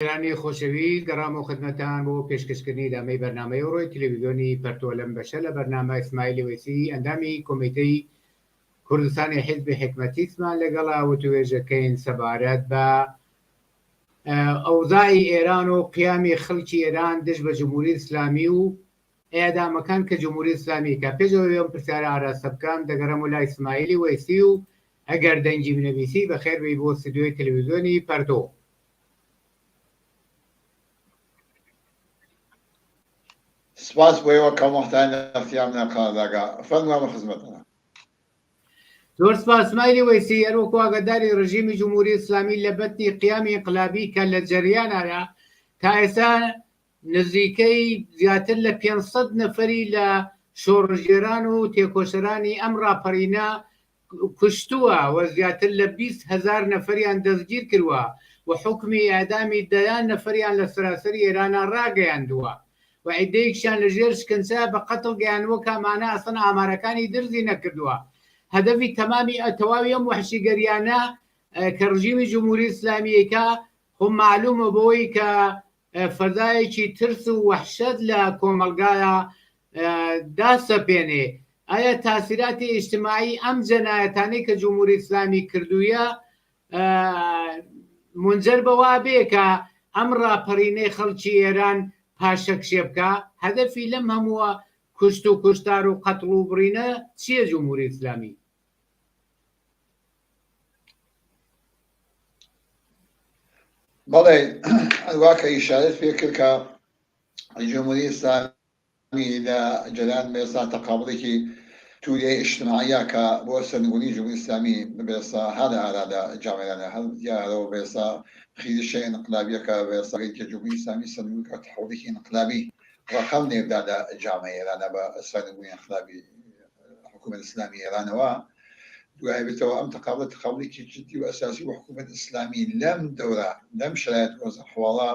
ایرانی خۆشەویست گەڕام و خدمەتان بۆ پێشکەشکردنی دامەی بەرنامەی ڕۆی تەلەڤیزیۆنی پەرتۆ لەم بەشە لە بەرنامە ئیسماعیلی وەیسی ئەندامی کۆمیتەی کوردستانی حیزبی حکمەتیسمان لەگەڵا وتوێژەکەین سەبارەت بە ئەوزاعی ئێران و قیامی خەڵکی ئێران دژ بە جمهوری ئیسلامی و ئێدامەکان کە جمهوری ئیسلامی کە پێشەوە ئەم پرسیارە ئاراستە بکەم دەگەڕم و لای ئیسماعیلی وەیسی و ئەگەر دەنگی بنەویسی بەخێربێی بۆ ستودیۆی تەلەڤیزیۆنی پەرتۆ. سپاس بۆ ئێوە کە مۆحتاین اختیار نەقاداگا فەرمووە خزمەتەوە. زۆر سپاس ئیسماعیلی وەیسی هەروەکو ئاگاداری ڕژیمی جمهوری ئیسلامی لە بەتی قیامی انقلابی کە لە جەریانەدا تا ئێستا نزیکەی زیاتر لە 500 نەفەری لە شۆڕژێران و تێکۆشەرانی ئەم ڕاپەڕینە کوشتووە و زیاتر لە 20,000 نەفەریان دەستگیر کردووە و حکمی ئەعدامی 10 نەفەریان لە سەراسەری ئێرانە ڕاگەیاندووە و عیدەیەکیان لەژێر شکنجە بە قەتڵ گەیاندووە کە ئەمانە ئەسڵ ئامارەکانی درزی نەکردووە. هەدەفی تەمامی تەواوی ئەم وحشیگەریانە کە ڕژیمی جمهوری ئیسلامیەکە خۆ معلومە بەوەی کە فەرزایەکی ترس و وحشەت لە کۆمەلگایە داسەپێنێ. ئایا تاسیراتی ئیجتیماعی ئەم جەنایەتانەی کە جمهوری ئیسلامی کردوویە منجەر بەوا بێ کە ئەم ڕاپەڕینەی خەڵکی ئێران پاشەکشێ بکە؟ هەدەفی لەم هەمووە کوشت و کوشتار و قەتڵ و بڕینە چییە جمهوری ئیسلامی؟ بەڵێ واکە ئیشارەت پێ کرد کە جمهوری ئیسلامی لە جەریان بێستا تەقابڵێکی تووریە ئیجتیماعیە کە بۆ سەرنگونی جمهوری ئیسلامی بێستا هەرە ئارا لە جامعەیانە هەر دیارەوە بێستا خیریشە انقلابیەکە بێستاگەی کە جمهوری ئیسلامی سەرنگون کە تەحوڵێکی انقلابی ڕقم نێبدا لە جامعە ئێرانە بە سەرنگونی انقلابی حکوومەت ئیسلامی ئێرانەوە دوای بێتەوە ئەم تەقابڵێکی جدی و ئەساسی و حکوومەت ئیسلامی لەم دەورە لەم شرایەت وەزە حواڵە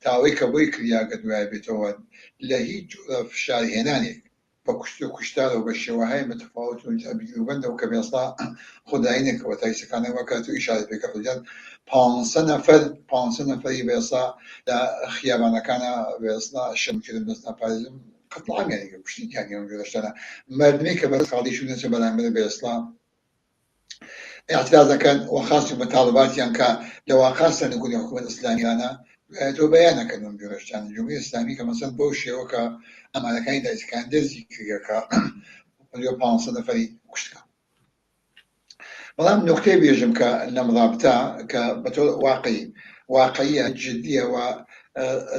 تاوەی کە بۆی کریا کە دوای بێتەوە لە هیچ جۆرە فشارهێنانێک بە کوشت و کوشتار و بە شێوەهای متفاوت و بیرروبەندەوە کە بێستا خودداینێکەوە تایسەکانەوە کە تو ئیشارەت پێ کە فەرجان 500 نەفەری بێستا لە خیابانەکانە بێستا شەمکردن دەستا پارێزم قەتڵامیانی کوشتیانیان ئەم جۆرەشتانە مردمی کە بەرز خاڵیشون دەچێت بەرامبەر بە ئێستا اعتراضەکەن و خاصی مطالباتیان کە لە واقع سەرنگونی حکوومەت ئیسلامیانە تۆ بەیانەکەن ئەم جۆرەشتان جمهوری ئیسلامی کە مەسەڵەن بەو شێوە کە ئەمانەکانی دایسەکان دەرزی کردە کە 500 نەفەری کوشتکە. بەڵام نوختەی بێژم کە لەم رابطە کە بەطور واقعیە جدیە و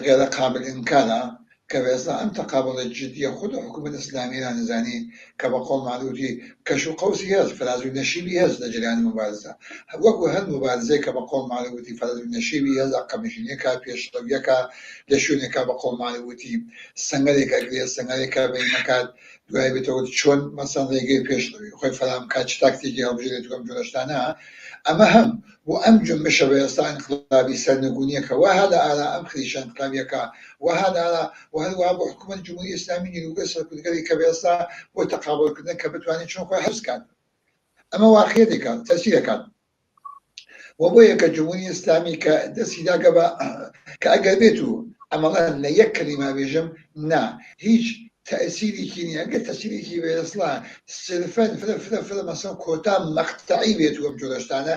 غێرە قابل ئینکارە کە بێستا ئەم تەقابڵە جدیە خود حکوومەت ئیسلامیان نزانی کە بە قۆڵ ماڵوتی کەش و قەوسی هەست فراز و نەشیبی هەست لە جریانی مبارزە وەکو هەر مبارزەیە کە بە قۆڵ ماڵوتی فراز و نەشیبی هەست عەقەبنشینیەکە پێشڕەویەکە لە شوێنێکە بە قۆڵ ماڵوتی سەنگەرێک ئەگرێ سەنگەرێکە بەینەکات دوای بێتەوە چۆن مەسەڵەن ڕێگەی پێشڕەوی خۆی فەرام کات چ تاکتیکی هەڵبژێرێت و ئەم جۆرەشتانە ئەمە هەم بۆ ئەم جنبشە بە ئێستا انقلابی سەرنگونیەکە وها لە ئارا ئەم خریشە انقلابیەکە وها لە ئارا و هەروەها بۆ حکوومەت جمهوری ئیسلامی نیروگە سەرکردەری کە بە ئێستا بۆ تەقابڵکردن کە بتوانێت چۆن خۆی حەبسکات. ئەمە واقعیەتێکە تەسیرەکات و بۆیە کە جمهوری ئیسلامی کە دەستی داگە بە کە ئەگەر بێت و ئەمەڵەن لە یەک کەلیما بێژم نا هیچ تأثیرێکی نییە ئەگەر تەسیرێکی بێسڵا سرفەن فرە مەسەڵەن کۆتا مەقتەعی بێت و ئەم جۆرەشتانە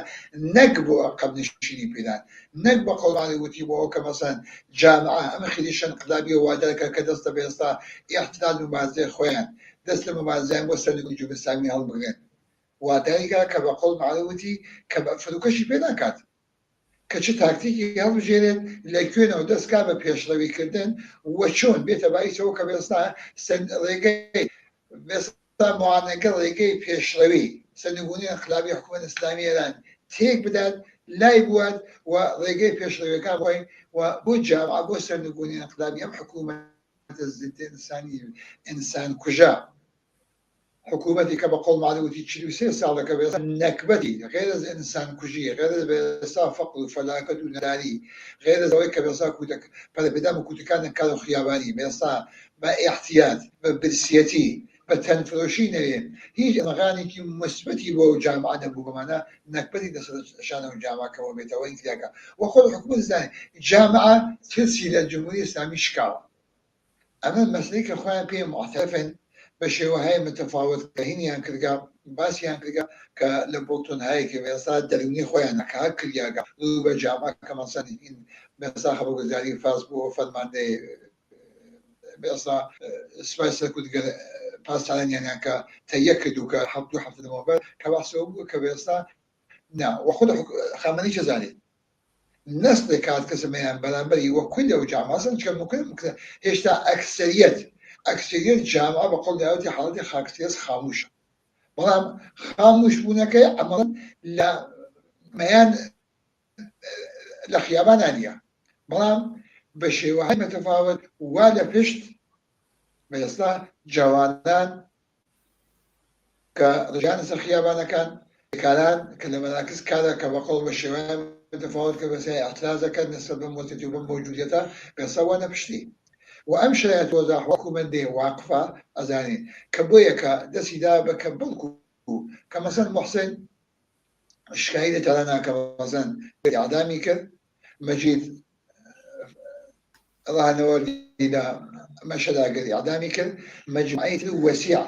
نەک بۆ عەقەبنشینی پێدان نەک بە قەوڵانی وتی بۆەوە کە مەسەڵەن جامعە ئەمە خریشە انقلابی و وادارەکە کە دەستە بە ئێستا ئیحتیلال و مبارزەی خۆیان دەست لە مبارزەیان بۆ سەرنگونی جمهوری ئیسلامی هەڵبگرێن وادارێکە کە بە قەوڵ ماڵوتی کە بە فروکەشی پێ ناکات کە چه تاکتیکی هەڵبژێرێت لە کوێنەوە دەستکا بە پێشڕەویکردن وە چۆن بێتە باعیسەوە کە بێستا ڕێگەی بێستا معانەکە ڕێگەی پێشڕەوی سەرنگونی انقلابی حکوومەت ئیسلامی ئێران تێک بدات لای بوات و ڕێگەی پێشڕەویەکان بۆی و بۆ جامعە بۆ سەرنگونی انقلابی ئەم حکوومەتە ضد ئینسانی ئینسان کوژا حکوومەتی کە بە قۆڵ ماڵوتی 43 ساڵەکە بێستا نەکبەتی غێر از ئینسان کوژی غێر از بێستا فەقر و فەلاکەت و نەداری غێر از ئەوەی کە بێستا پەرەپێدان و کوتەکان کار و خیابانی بێستا بە ئیحتیات بە برسیەتی بە بە تەنفرۆشی نەوێ هیچ ئەمەغانێکی مثبەتی بۆ جامعە نەبوو بەمانە نەکبەتی دەسەشانە و جامعەکەەوە بێتەوە ئینتیاکە وە خۆ حکومت زانێ جامعە ترسی لە جمهوری ئیسلامی شکاوە ئەمە مەسلەی کە خۆیان پێ معتەرفن بە شێوەهای متفاوت کە هینیان کردگا باسییان کردگا کە لە بۆتونهایەکی ئێستا دەرونی خۆیان نەکا کردیاگە بە جامعە کە مەسەنی بێستا خەبەرگوزاری فاس بۆ فەرماندەی بێستا سوپای سەرکوتگەر پاسدارانیان کە تەیە کردو کە هەفتە نۆڤەمبەر کە باسەوە بووە کە بێستا نا وەخۆ خامنەی چه زانێت نسل کات کەسەمەیان بەرامبەری وە کولی ئەو جامعەسن چکە ممکن هێشتا ئەکسەریەت جامعە بە قەڵ داوەتی حاڵەتی خاکسیاس خاموشە بەڵام خاموش بوونەکەی ئەمەڵەن لە مەیان لە خیابانان نیە بەڵام بە شێوەهای متفاوت وا لە پشت بەئێستا جوانان کە ڕژیانە سەر خیابانەکان کاران کە لە مەراکز کارە کە بەقەڵ بە شێوەیە متفاوت کە بەسای اعتراضەکە نسبەت بە مۆتەتی و بە موجودیەتە بەئێستا وا نەپشتی و ئەم شرایەت وەزا حکوومەتێ واقفە ئەزانین کە بۆیە کە دەستی دا بکە بڵکو کە مەسەن محسن شکایی لە تەرانە کە مەسەن ئیعدامی کرد مەجید ڕاهەنەوەردی لە مەشەداگەر ئیعدامی کرد مەجموعەیەکی وەسیع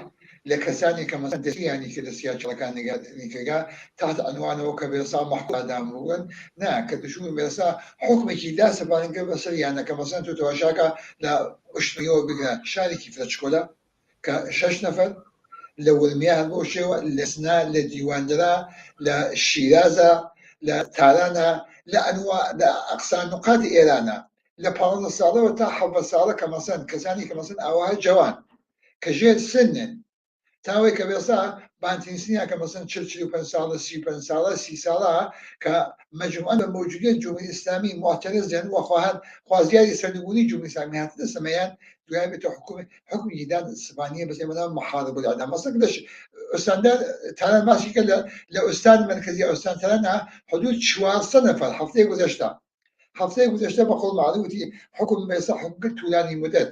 لە کەسانی کە مەسەن دەستیانی کرد لە سیاچەڵەکان نیگەگا تحت عنوانەوە کە بێسا مەحکوم ئەدام بوون نا کە دشوون بێسا حکمێکی دا سەپارنکە بەسەریانە کە مەسەن تۆ تەواشاکە لە ئوشتنەوە بگرە شارێکی فرەچکۆلە کە 6 نەفەر لە وڵمیا هەر بۆ شێوە لە سنا لە دیواندرا لە شیرازە لە تارانە لە ئەنواع لە ئەقسا نقاتی ئێرانە لە 15 ساڵەوە تا 7 ساڵە کە مەسەن کەسانی کە مەسەن ئاوای جوان کە ژێر سنن تاوەی کە بێسا بانتینسنیا کە مەسەن 45 ساڵە 35 ساڵە 30 ساڵە کە مەجموعەن بە موجودیت جمهوری ئیسلامی معتەرضن و خوازیاری سەرنگونی جمهوری ئیسلامی هاتنە سەمەیان دوای بێتە حکومی دان سبانیە بەسێ مەدا محارب الإعدام مەسەڵ لە ئوستاندار تاران باسی کرد لە ئوستان مرکزی ئوستان تارانە حدود 400 نەفەر هەفتەیە گذشتە بە قەول معروفی حکم بێسا حکم طولانی مدت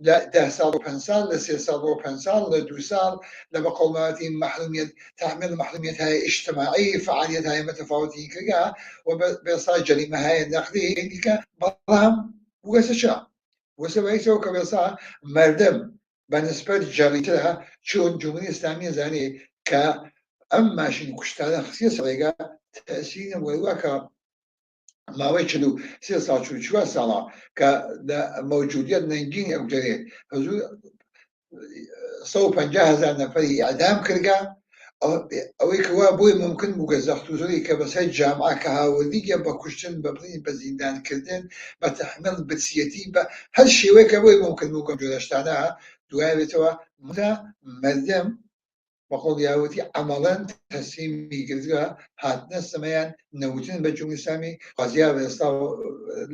لە 10 ساڵ و 5 ساڵ لە 3 ساڵ و 5 ساڵ لە 2 ساڵ لە بە قەڵماتی محرومیت تحمیل محرومیت‌های اجتماعی فعالیت‌های متفاوتی کردگا و بێسا جەریمەهای نەقدی دیکە بەڵام وەسە بەیسەوە کە بێسا مردم بەنسبەت جەڕیترە چۆن جمهوری ئیسلامی زانێ کە ئەم ماشین کوشتارە خسیە سەڵێگا تەسیری نەبووە کە ماوەی 43 ساڵ 44 ساڵە کە موجودیت نەنگینی ئەو جەرێ حضور 150,000 نەفەری ئەعدام کردگا ئەوەی کەوا بۆی ممکن بوو کە زەختوزۆری کە بەسەر جامعە کە هاوردیگە بە کوشتن بەبڕین بە زیندانکردن بە تەحمیل بەچیەتی بە هەر شێوەیە کە بۆی ممکن بوو کەم جۆرەشتانە دوای بێتەوە مەردەم بەقەڵ یاوەتی عەمەڵەن تەسلیمی کردگا هاتنە سەمەیان نەوتن بە جمهوری ئیسلامی خوازیار بەئێستا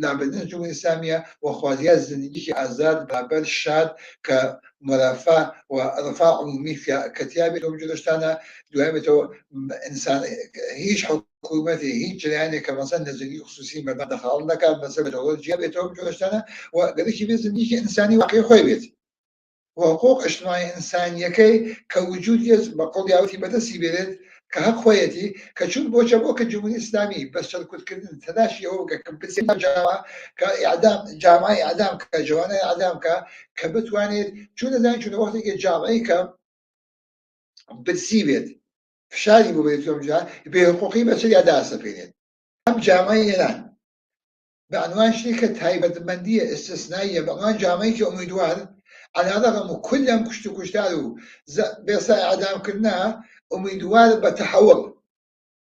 لابردن جمهوری ئیسلامیە و خوازیار زندگیکی ئازاد بابەر شاد کە مرافع و رفاه عمومی کەتیابێت ئەو جۆرەشتانە دوای بێتەوە ئینسان هیچ حکومەتی هیچ جریانێک کە مەسەن لە زندگی خصوصی مەردان دەخاڵ نەکات بەسەر بەدەوڵەت جیا بێتەوە جۆرەشتانە و گەرەکی بێت زندگیکی ئینسانی واقعی خۆی بێت وحقوق اجتماعی ئینسانیەکەی کە وجودی بە قەڵ یاوەتی بەدەستی بێت کە حەق خۆیەتی کە چون بۆچە بۆ کە جمهوری ئیسلامی بە سەرکوتکردن تەلاشی ئەوە کە کە جامعەی ئەعدام کە جوانای ئەعدام کە بتوانێت چون دەزانین چونە وەختێکی جامعەی کە برسی بێت فشاری بۆ بێت بێحقوقی بەسەریا داسەپێنێت ئەم جامعەی ئێران بە عنوان شتێکە تایبەتمەندیە ئستثنائیە بە عنوان جامعەیەکی ئومیدوار على رغم كل كشتارو بيصا اعدام كنا اميدوار بتحول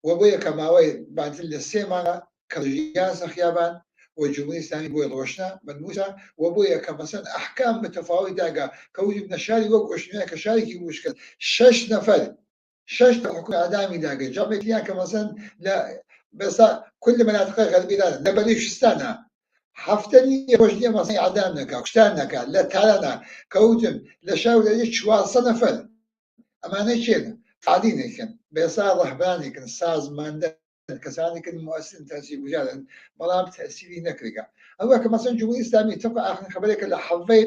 وبويا كماوي بعد السيما كرجياس خيابان والجمهورية الإسلامية بويا روشنا من موسى وبويا كمثلا احكام متفاوتة كوجب نشاري وقشنا كشاري كي مشكل 6 نفر 6 حكم اعدامي داقا جامعة ليا كمثلا لا بيصا كل مناطق غربية لا بلوشستان هەفتەنی ڕۆژنیە مەسەی ئەعدام نەکا کوشتار نەکا لە تارانە کەوتم لە شاو لە 400 نەفەر ئەمانە چێن فعالینێکن بێسا ڕەهبانێکن سازماندەن کەسانێکن مؤسسن تەسیرگوزارن بەڵام تەسیری نەکرێگا ئەوە کە مەسەن جمهوری ئیسلامی تەبع ئاخرین خەبەرێکە لە حەڤەی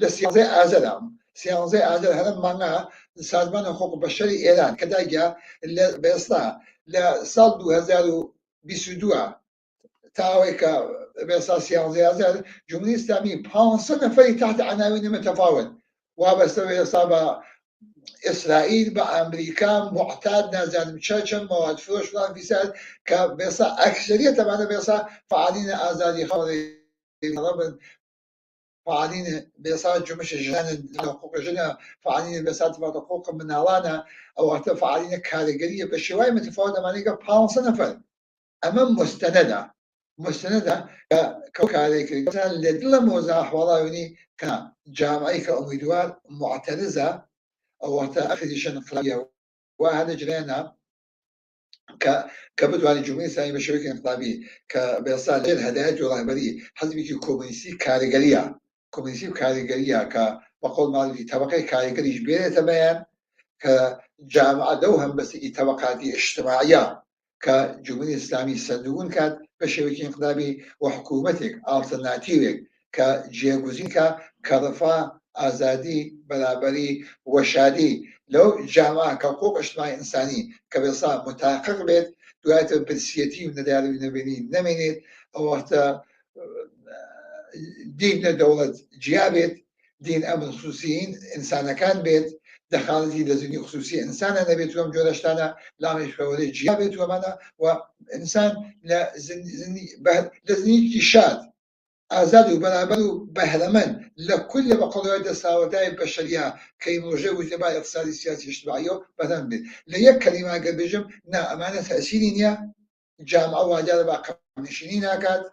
لە 13 ئازەرە سیانزەی ئازار هەرم مانگا سازمان حقوق بەشەری ئێران کە داگیا بە ئێستا لە ساڵ 2022 تا ئەوەی کە بێسا سیانزەی ئازار جمهوری ئیسلامی 500 نەفەری تحت عناوین متفاوت وابەستە بە ئێستا بە إسرائيل بأمريكا معتاد نازل مشاچن مواد فروش فلان فيساد كبيسا أكثرية طبعا بيسا فعالين آزادي خاضي فعالين بيسا جمش جنان حقوق جنا فعالين بيسا تبع حقوق من الانا او حتى فعالين كاريجريه بشواي متفاوته معناها 500 نفر امام مستنده كاريجريه مثلا لدل موزع والله يعني كجامعه كأميدوار معترضه او حتى اخذ انقلابيه وهذا جرينا كبدو على الجمهورية الإسلامية بشبكة انقلابية كبيصال الهدايات والرهبرية حزبي كومونيستي كاريجرية كبقول مالي طبقة كاريجري جبيرة تبين كجامعة دوهم بس طبقات اجتماعية كجمهورية الإسلامية صندوقون كانت بشبكة انقلابية وحكومتك ألترناتيوك كجيغوزين كرفاه آزادي برابري وشادي لو جامعة كحقوق اجتماعي إنساني كبصا متحقق بيت دوات برسيتي ونداري ونبيني نمينيت أو حتى دين دولة جيابت دين أمن خصوصيين إنسان كان بيت دخالتي لزني خصوصي إنسان نبيت وهم جورشتانا لا مش فوري جيابت ومنا وإنسان لزني كشاد آزاد وبرابر وبهرمن لكل بقولات الساوتاي البشرية كي موجه وجباء اقتصادي سياسي اجتماعي بدن بيت ليك كلمة قبجم نا أمانة تأثيرينيا جامعة واجهة باقم نشينين هكذا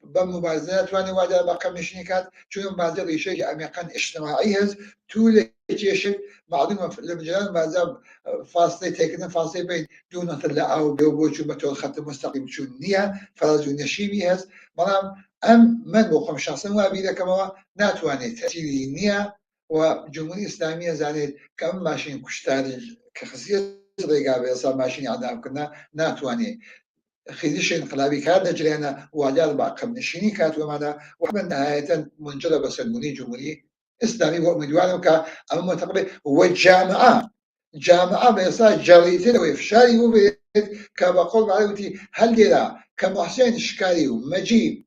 بمبارزات واني واجهة باقم نشينين كات شو مبارزة ريشة أميقان اجتماعي هز طول يشيشن معلومة لمجرد مبارزة فاصلة تكنا فاصلة بين دون طلع أو بيوبوشو متول خط مستقيم شو نية فرازو نشيبي هز مرام أم من بقوم شخصا وابيدا كما ناتواني تأثيري نية وجمهورية إسلامية زانيت كم ماشين كشتاري كخصيص رقابة صار ماشين عدام كنا ناتواني خيدش انقلابي كان جرينا وعلى باقم نشيني كات ومانا وحنا نهاية منجلة بسلموني جمهورية إسلامي ومدوانو كا أما متقبل جامعة بيصا جريتين وإفشاري وبيت كبقول معلومتي هل ديلا كمحسين شكاري ومجيب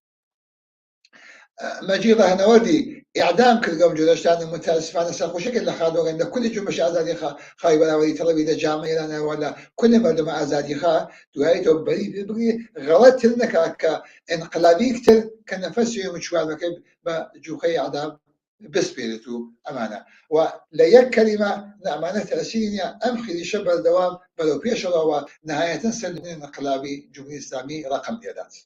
رهنوردي إعدام كرقم جودشتان المتاسفانة ساقوشك اللي خادوا عند كل جمش آزادي خاي ولا ولي طلبي ده جامعة لنا ولا كل مردم آزادي خا دوائتو بري غلط لنا كإنقلابي كتر كنفسه يوم شوال مكب بجوخي إعدام بسبيرتو أمانة ولا يك كلمة أمانة تأثيرنا أم خلي شبه الدوام بلو بيش الله ونهاية سلم انقلابي جمهوري إسلامي رقم ديادات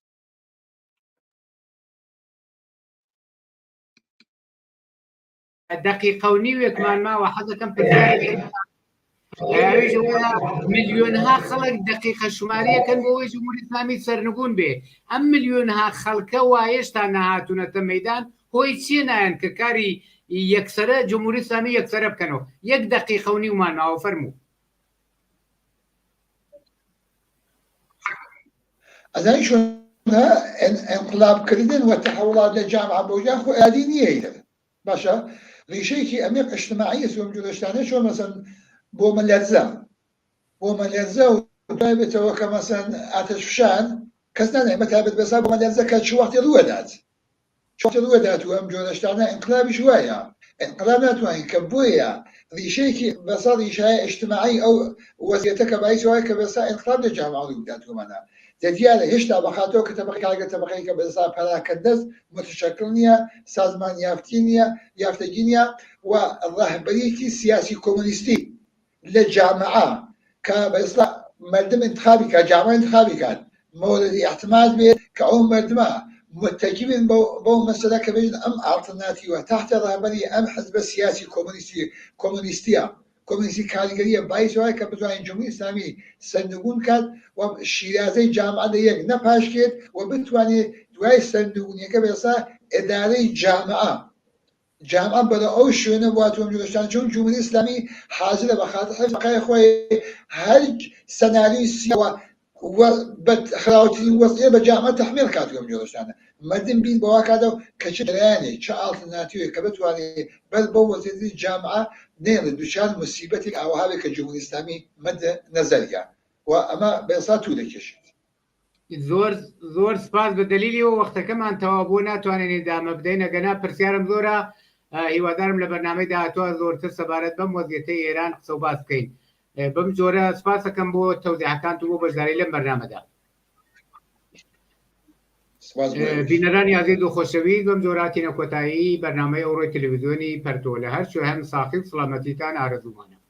دقيقة ونيوك ما وحدكم بالفعل مليونها خلق دقيقة شمارية كان بوي جمهور إسلامي سرنقون به أم مليونها خلقه وايشتانا هاتونا تميدان هو يتشينان ككاري يكسره جمهور إسلامي يكسره بكنو يك دقيقة ونيو ما وفرمو أذن شو انقلاب كردن والتحولات للجامعة بوجاه خو أدينية باشا ريشيكي أميق اجتماعية سوى مجودشتانه شو مثلا بو مليرزا وطيبة وكا مثلا أتشفشان كسنا نعمة تابت بسا بو مليرزا كان شو وقت الودات وأم جودشتانه انقلابي شوية انقلاب ناتوان كبوية ريشيكي بسا ريشاية اجتماعي أو وزيتك بأي سواء كبسا انقلاب للجامعة وداتو منا تدياله هشتا بخاتو كتبقي كبسا فلا كدز متشكلنيا سازمان يافتجينيا والرهبريكي سياسي كومونيستي للجامعة كبسا مردم انتخابي كجامعة انتخابي كان مورد اعتماد به كأم مردمة متجبين بو مسألة كبيرة أم ألترناتيوة تحت الرهبرية أم حزب سياسي كومونيستي كاريجرية بايس وهاي كبتوان جمهورية إسلامي صندوقون كات وشيرازي جامعة ديك نباش كت وبتواني دواي صندوقون يكبسا إداري جامعة بدا أو شونه بواتهم جلوشتان چون جمهوری اسلامی حاضر بخاطر حفظ بقای خوی هر سناریوی خراوتی وەزعە بە جامە تەحمیل کاتوەم جۆشانە مەدن بین بەوا کاتەوە کە چ لایەنێ چه ئالتەرناتیوێک کە بتوانێت بەس بۆ وەزیری جامعە نێڵێت دوچار مصیبەتێک ئاوهاوێک کە جمهوری ئیسلامی مەدە نەزەریە و ئەمە بەێستا تو دەکێشێت. زۆر سپاس بە دلیلی و وەختەکەمان تەواو بوو ناتوانین دامە بدەین ئەگەنا پرسیارم زۆرە هیوادارم لە بەرنامەی داهاتوە زۆرتر سەبارەت بەم وەزعەتەی ئێران قسە و باس بکەین. بەم جۆرە سپاسەکەم بۆ تەوزیعەکانت و بۆ بەشداری لەم بەرنامەدا. بینەرانی عەزیز و خۆشەویست بەم جۆرە هاتینە کۆتایی بەرنامەی ئەوڕۆی تەلەڤیزیۆنی پەرتۆ لە هەر شوێ هەم ساقی و سڵامەتیتان ئارەزوومانە.